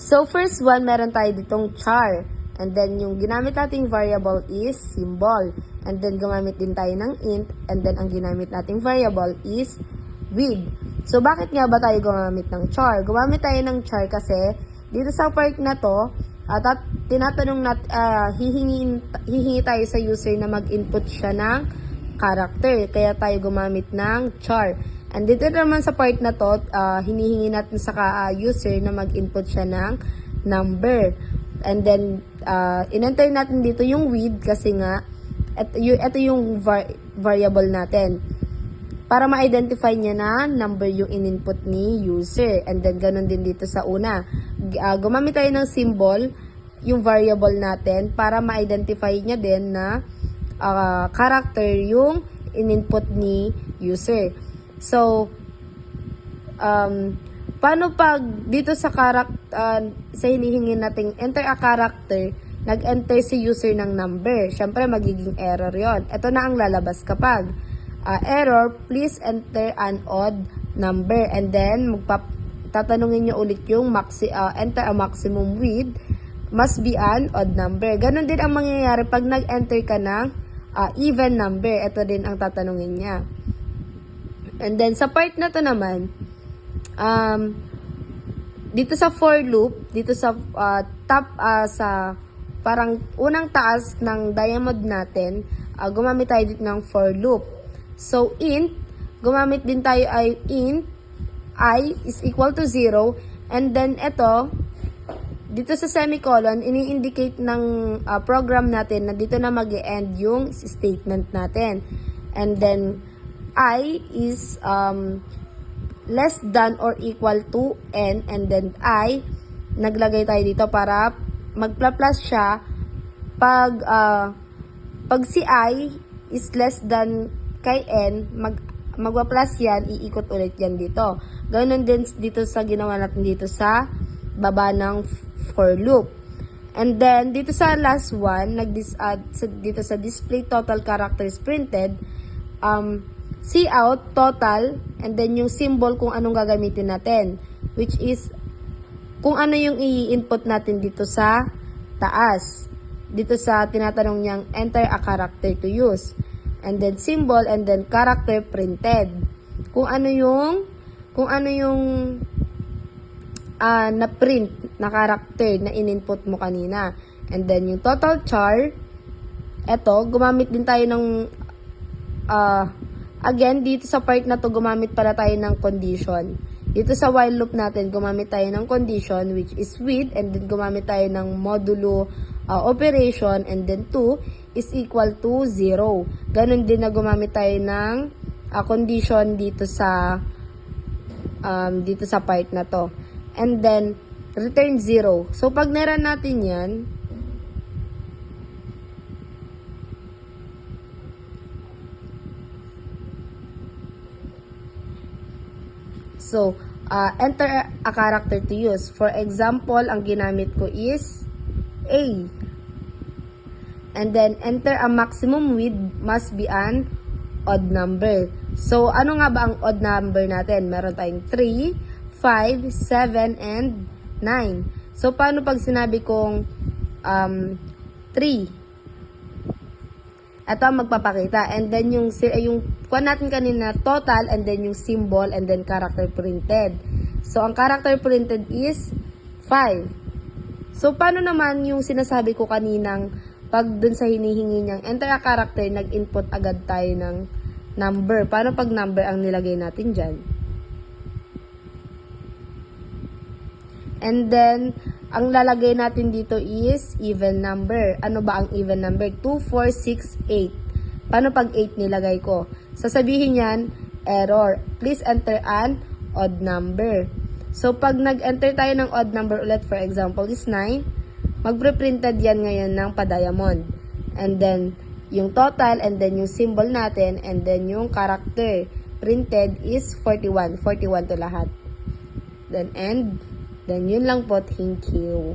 So, first one, meron tayo ditong char. And then, yung ginamit nating variable is symbol. And then, gumamit din tayo ng int. And then, ang ginamit nating variable is with. So, bakit nga ba tayo gumamit ng char? Gumamit tayo ng char kasi, dito sa part na to, tinatanong hihingi tayo sa user na mag-input siya ng character. Kaya tayo gumamit ng char. And dito naman sa part na to, hinihingi natin sa user na mag-input siya ng number. And then, in-enter natin dito yung with kasi nga, ito yung variable natin. Para ma-identify niya na number yung in-input ni user. And then, ganun din dito sa una. Gumamit tayo ng symbol, yung variable natin, para ma-identify niya din na character yung in-input ni user. So, paano pag dito sa sa hinihingi nating enter a character, nag-enter si user ng number? Syempre, magiging error yon. Ito na ang lalabas kapag error, please enter an odd number. And then, tatanungin nyo ulit yung enter a maximum with must be an odd number. Ganon din ang mangyayari pag nag-enter ka ng even number. Ito din ang tatanungin niya. And then, sa part na to naman, dito sa for loop, dito sa sa parang unang taas ng diamond natin, gumamit tayo dito ng for loop. So, int, gumamit din tayo ay int, I is equal to 0, and then ito, dito sa semicolon, ini-indicate ng program natin na dito na mag-e-end yung statement natin. And then, I is less than or equal to n, and then I, naglagay tayo dito para magpla-plus siya pag si I is less than kay n, magpa-plus yan, iikot ulit yan dito. Ganoon din dito sa ginawa natin dito sa baba ng for loop. And then, dito sa last one, dito sa display total characters printed, cout, total, and then yung symbol kung anong gagamitin natin, which is kung ano yung i-input natin dito sa taas. Dito sa tinatanong niyang enter a character to use. And then symbol, and then character printed. Kung ano yung na-print na character na in-input mo kanina. And then yung total char, eto, gumamit din tayo ng again, dito sa part na to, gumamit para tayo ng condition. Dito sa while loop natin, gumamit tayo ng condition, which is with, and then gumamit tayo ng modulo operation, and then 2 is equal to 0. Ganon din na gumamit tayo ng condition dito sa part na to. And then, return 0. So, pag nirun natin yan, so, enter a character to use. For example, ang ginamit ko is A. And then, enter a maximum with must be an odd number. So, ano nga ba ang odd number natin? Meron tayong 3, 5, 7, and 9. So, paano pag sinabi kong 3? Ito ang magpapakita. And then, yung kuha natin kanina, total, and then yung symbol, and then character printed. So, ang character printed is 5. So, paano naman yung sinasabi ko kaninang pag dun sa hinihingi niyang enter a character, nag-input agad tayo ng number. Paano pag number ang nilagay natin dyan? And then, ang lalagay natin dito is even number. Ano ba ang even number? 2, 4, 6, 8. Paano pag 8 nilagay ko? Sasabihin yan, error. Please enter an odd number. So, pag nag-enter tayo ng odd number ulit, for example, is 9, magpre-printed yan ngayon ng pa-diamond. And then, yung total, and then yung symbol natin, and then yung character printed is 41. 41 to lahat. Then, end. Then, yun lang po. Thank you.